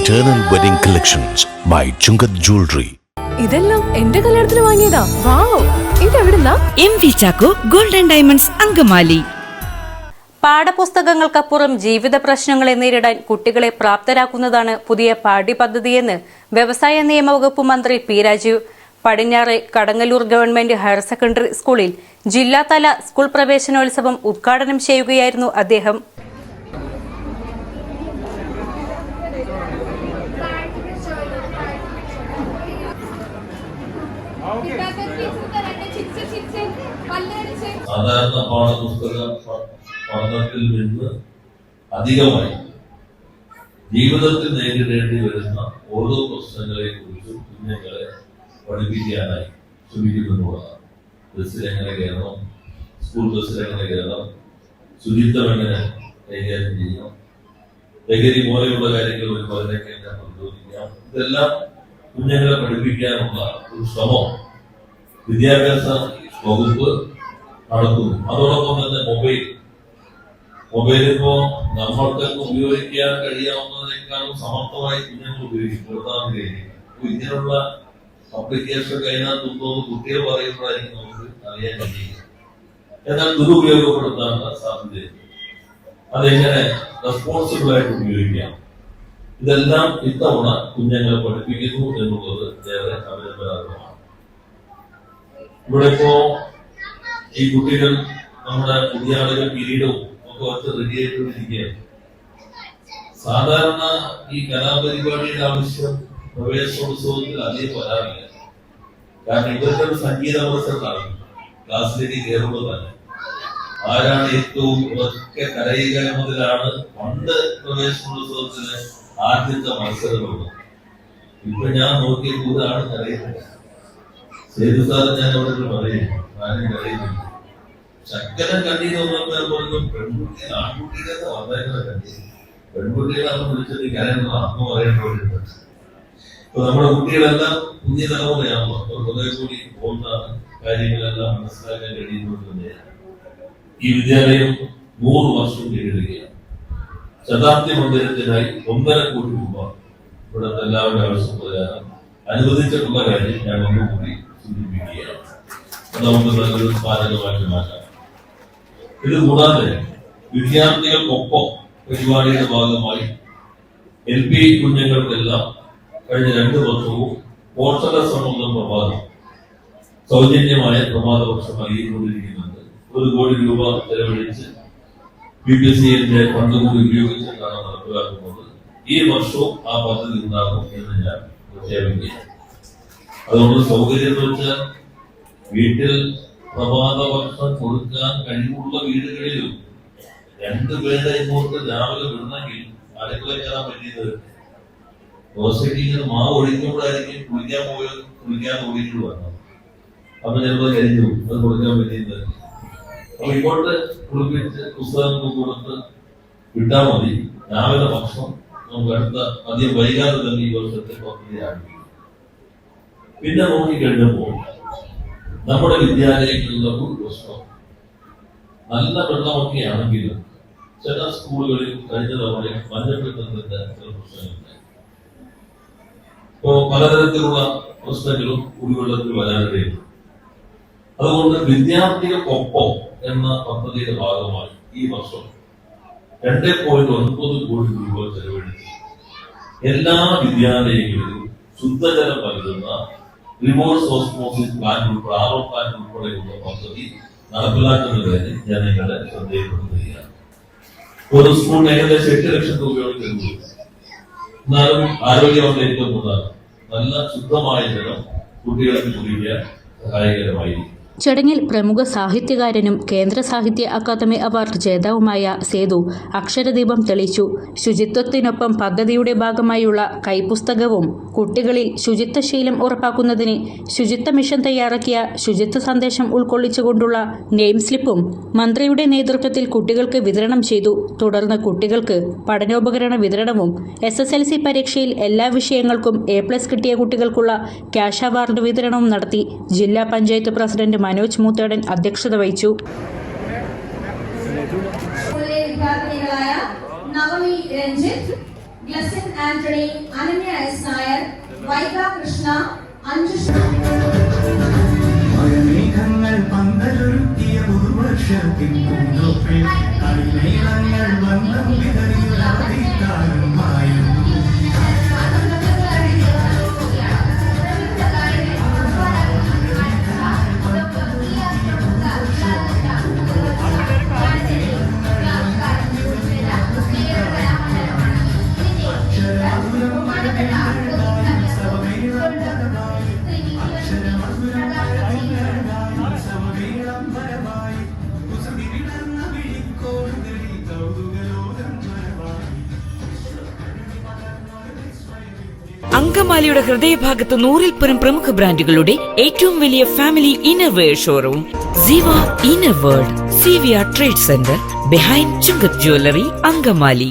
Eternal Wedding Collections by Chungat Jewelry. ഇതെല്ലാം എന്റെ കല്യാണത്തിന് വാങ്ങിയതാ. വാവ്, ഇതെവിടുന്നാ? MV Chacko golden diamonds Angamaly. പാഠപുസ്തകങ്ങൾക്കപ്പുറം ജീവിത പ്രശ്നങ്ങളെ നേരിടാൻ കുട്ടികളെ പ്രാപ്തരാക്കുന്നതാണ് പുതിയ പാഠ്യപദ്ധതിയെന്ന് വ്യവസായ നിയമവകുപ്പ് മന്ത്രി പി രാജീവ്. പടിഞ്ഞാറെ കടങ്ങല്ലൂർ ഗവൺമെന്റ് ഹയർ സെക്കൻഡറി സ്കൂളിൽ ജില്ലാതല സ്കൂൾ പ്രവേശനോത്സവം ഉദ്ഘാടനം ചെയ്യുകയായിരുന്നു അദ്ദേഹം. സാധാരണ പാഠപുസ്തക പഠനത്തിൽ നിന്ന് അധികമായി ജീവിതത്തിൽ നേരിടേണ്ടി വരുന്ന ഓരോ പ്രശ്നങ്ങളെ കുറിച്ചും കുഞ്ഞുങ്ങളെ പഠിപ്പിക്കാനായി ശ്രമിക്കുന്നതാണ്. ബസ്സിൽ എങ്ങനെ കയറണം, സ്കൂൾ ബസ്സിൽ എങ്ങനെ കയറണം, ശുചിത്വം എങ്ങനെ കൈകാര്യം ചെയ്യണം, ലഹരി പോലെയുള്ള കാര്യങ്ങൾ ഒരു പതിനൊക്കെ എങ്ങനെ പ്രതിരോധിക്കാം, ഇതെല്ലാം കുഞ്ഞുങ്ങളെ പഠിപ്പിക്കാനുള്ള ഒരു ശ്രമം വിദ്യാഭ്യാസ വകുപ്പ് നടത്തുന്നു. അതോടൊപ്പം തന്നെ മൊബൈൽ ഇപ്പോ നമ്മൾക്ക് ഉപയോഗിക്കാൻ കഴിയാവുന്നതിനേക്കാളും സമർത്ഥമായി കുഞ്ഞുങ്ങൾ ഉപയോഗിക്കും. ഇങ്ങനെയുള്ള അപ്ലിക്കേഷൻ അതിനകത്തുണ്ടോ കുട്ടികൾ പറയുമ്പോഴായിരിക്കും നമുക്ക് അറിയാൻ കഴിയുക. എന്നാൽ ദുരുപയോഗപ്പെടുത്താനുള്ള സാധ്യതയുണ്ട്. അതെങ്ങനെ റെസ്പോൺസിബിൾ ആയിട്ട് ഉപയോഗിക്കാം, ഇതെല്ലാം ഇത്തവണ കുഞ്ഞുങ്ങളെ പഠിപ്പിക്കുന്നു എന്നുള്ളത് ഏറെ അഭിനന്ദനാർഹമാണ്. ഇവിടെ ഇപ്പോ ഈ കുട്ടികൾ നമ്മുടെ പുതിയ ആളുകൾ കിരീടവും ഒക്കെ വച്ച് റെഡിയായിക്കൊണ്ടിരിക്കുകയാണ്. സാധാരണ ഈ കലാപരിപാടിയുടെ ആവശ്യം പ്രവേശനോത്സവത്തിൽ അധികം വരാറില്ല. കാരണം ഇവർക്കൊരു സംഗീത മത്സരമാണ്. ക്ലാസ്സിലേക്ക് കയറുമ്പോൾ തന്നെ ആരാണ് ഏറ്റവും ഉറക്കെ കരയുക എന്നതിലാണ് പണ്ട് പ്രവേശനോത്സവത്തിന് ആദ്യത്തെ മത്സരമുള്ളത്. ഇപ്പൊ ഞാൻ നോക്കിയ കൂടാണ് കരയുന്നത്. സേതു സാറ് ഞാൻ അവിടെ പറയും, ഞാനും കരയുന്നു. ശക്കരം കണ്ണീരൊന്നും പറഞ്ഞു പെൺകുട്ടികൾ ആൺകുട്ടികളെ വളരെ കണ്ണീര്. പെൺകുട്ടികളാണ് വിളിച്ചത് കരയുന്ന അമ്മ പറയേണ്ടതുണ്ട്. ഇപ്പൊ നമ്മുടെ കുട്ടികളെല്ലാം പുതിയ തലമുറയാണല്ലോ. അപ്പോൾ കുറെ കൂടി പോകുന്ന കാര്യങ്ങളെല്ലാം മനസ്സിലാക്കാൻ കഴിയുന്നത് തന്നെയാണ്. ഈ വിദ്യാലയം 100 വർഷം നേരിടുകയാണ്. ശതാബ്ദി മന്ദിരത്തിനായി 1.5 കോടി രൂപ ഇവിടുത്തെ എല്ലാവരുടെ ആവശ്യപ്രകാരം അനുവദിച്ചിട്ടുള്ള കാര്യം ഞാൻ ഒന്നുകൂടി സൂചിപ്പിക്കുകയാണ്. നമുക്ക് നല്ലൊരു സ്മാരകമായിട്ട് മാറ്റാം. ഇത് കൂടാതെ വിദ്യാർത്ഥികൾക്കൊപ്പം പരിപാടിയുടെ ഭാഗമായി LP കുഞ്ഞുങ്ങൾക്കെല്ലാം കഴിഞ്ഞ 2 വർഷവും പോഷക സംബന്ധ പ്രഭാതം സൗജന്യമായ പ്രഭാതപക്ഷം നൽകിക്കൊണ്ടിരിക്കുന്നുണ്ട്. 1 കോടി രൂപ ചെലവഴിച്ച് BPCന്റെ ഫണ്ട് കൂടി ഉപയോഗിച്ചിട്ടാണ് നടപ്പിലാക്കുന്നത്. ഈ വർഷവും ആ പദ്ധതി ഉണ്ടാകും എന്ന് ഞാൻ പ്രഖ്യാപിക്കുകയാണ്. അതുകൊണ്ട് സൗകര്യം എന്ന് വെച്ചാൽ വീട്ടിൽ പ്രഭാത ഭക്ഷണം കൊടുക്കാൻ കഴിവുള്ള വീടുകളിലും 2 പേരെ ഇങ്ങോട്ട് രാവിലെ വിടണമെങ്കിൽ അടുക്കള കയറാൻ പറ്റിയത് ദോശയ്ക്ക് ഇങ്ങനെ മാവ് ഒഴിക്കുമ്പോഴായിരിക്കും കുളിക്കാൻ ഓടിയിട്ട് വന്നത്. അപ്പൊ ചിലപ്പോൾ കരിഞ്ഞു അത് കൊടുക്കാൻ പറ്റിയത്. അപ്പൊ ഇങ്ങോട്ട് കുളിപ്പിച്ച് പുസ്തകങ്ങൾ കൊടുത്ത് വിട്ടാൽ മതി. രാവിലെ ഭക്ഷണം നമുക്ക് അടുത്ത അധികം വൈകാതെ തന്നെ ഈ വർഷത്തെ പദ്ധതി ആരംഭിക്കും. പിന്നെ നോക്കിക്കഴിഞ്ഞപ്പോൾ നമ്മുടെ വിദ്യാലയങ്ങളിലുള്ള ഒരു പ്രശ്നം നല്ല വെള്ളമൊക്കെ ആണെങ്കിലും ചില സ്കൂളുകളിൽ കഴിഞ്ഞ തവണ മഞ്ഞപ്പിടുത്തത്തിന്റെ ചില പ്രശ്നങ്ങളുണ്ടായി. ഇപ്പോ പലതരത്തിലുള്ള പ്രശ്നങ്ങളും കുടിവെള്ളത്തിൽ വരാനിടയുണ്ട്. അതുകൊണ്ട് വിദ്യാർത്ഥികൾക്കൊപ്പം എന്ന പദ്ധതിയുടെ ഭാഗമായി ഈ വർഷം 2.9 കോടി രൂപ ചെലവഴിച്ച് എല്ലാ വിദ്യാലയങ്ങളിലും ശുദ്ധജലം നൽകുന്ന റിവേഴ്സ് ഓസ്മോസിസ് പ്ലാന്റ് ഉൾപ്പെടെയുള്ള പദ്ധതി നടപ്പിലാക്കുന്നതിന് ഞാൻ നിങ്ങളെ ശ്രദ്ധയിൽപ്പെടുത്തുകയാണ്. ഒരു സ്കൂളിന് ഏകദേശം 8 ലക്ഷം രൂപയോളം ചെലവ്. എന്നാലും ആരോഗ്യമാണ് ഏറ്റവും പ്രധാനം. നല്ല ശുദ്ധമായ ജലം കുട്ടികൾക്ക് കുടിക്കാൻ സഹായകരമായിരിക്കും. ചടങ്ങിൽ പ്രമുഖ സാഹിത്യകാരനും കേന്ദ്ര സാഹിത്യ അക്കാദമി അവാർഡ് ജേതാവുമായ സേതു അക്ഷരദീപം തെളിയിച്ചു. ശുചിത്വത്തിനൊപ്പം പദ്ധതിയുടെ ഭാഗമായുള്ള കൈപ്പുസ്തകവും കുട്ടികളിൽ ശുചിത്വശീലം ഉറപ്പാക്കുന്നതിന് ശുചിത്വ മിഷൻ തയ്യാറാക്കിയ ശുചിത്വ സന്ദേശം ഉൾക്കൊള്ളിച്ചുകൊണ്ടുള്ള നെയിം സ്ലിപ്പും മന്ത്രിയുടെ നേതൃത്വത്തിൽ കുട്ടികൾക്ക് വിതരണം ചെയ്തു. തുടർന്ന് കുട്ടികൾക്ക് പഠനോപകരണ വിതരണവും SSLC പരീക്ഷയിൽ എല്ലാ വിഷയങ്ങൾക്കും A+ കിട്ടിയ കുട്ടികൾക്കുള്ള ക്യാഷ് അവാർഡ് വിതരണവും നടത്തി. ജില്ലാ പഞ്ചായത്ത് പ്രസിഡന്റ് മനോജ് മൂത്തേടൻ അധ്യക്ഷത വഹിച്ചു. ഗ്ലസിൻ ആന്റണി, അനന്യ എസ് നായർ, വൈഗ കൃഷ്ണ, അഞ്ജു മഴമേഘങ്ങൾ പന്തലൊരുക്കിയ പുതുവർഷത്തിൻ പൂന്തോപ്പിൽ കളിമേളങ്ങൾ വന്നം വിതറിയൊരാദിക്കാലം മായും അങ്കമാലിയുടെ ഹൃദയഭാഗത്ത് 100-ൽ പരം പ്രമുഖ ബ്രാൻഡുകളുടെ ഏറ്റവും വലിയ ഫാമിലി ഇന്നർവെയർ ഷോറൂം സിവ ഇന്നർ വേൾഡ്, സിവിയ trade centre, behind Chungath jewellery, Angamaly.